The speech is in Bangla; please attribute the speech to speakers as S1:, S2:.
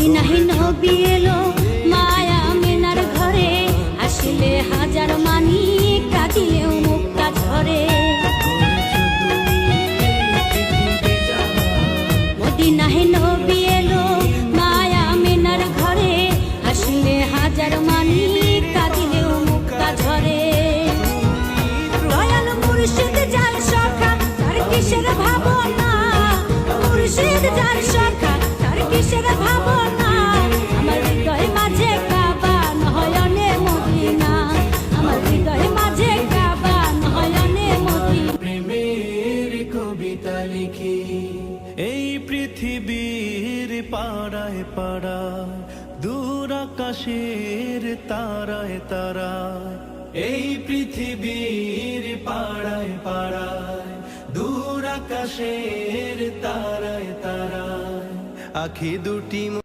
S1: মদিনায় নবী এলো মায়া আমিনার ঘরে, আসলে হাজার মানি কাঁদিলেও মুক্তা ঝরে। মদিনায় নবী এলো মায়া আমিনার ঘরে, আসলে হাজার মানি কাঁদিলেও মুক্তা ঝরে। দয়াল মুর্শিদ যার সখা তার কিসের ভাবনা, মুর্শিদ যার সখা তার কিসের ভাবনা। আমার হৃদয় মাঝে কাবা নয়নে মদিনা, আমার হৃদয় মাঝে কাবা নয়নে মদিনা।
S2: প্রেমের কবিতা লিখি এই পৃথিবীর পাড়ায় পাড়ায়, দূর আকাশের তারায় তারায়। এই পৃথিবীর পাড়ায় পাড়ায়, দূর আকাশের তারায় তারায়। আখি দুটি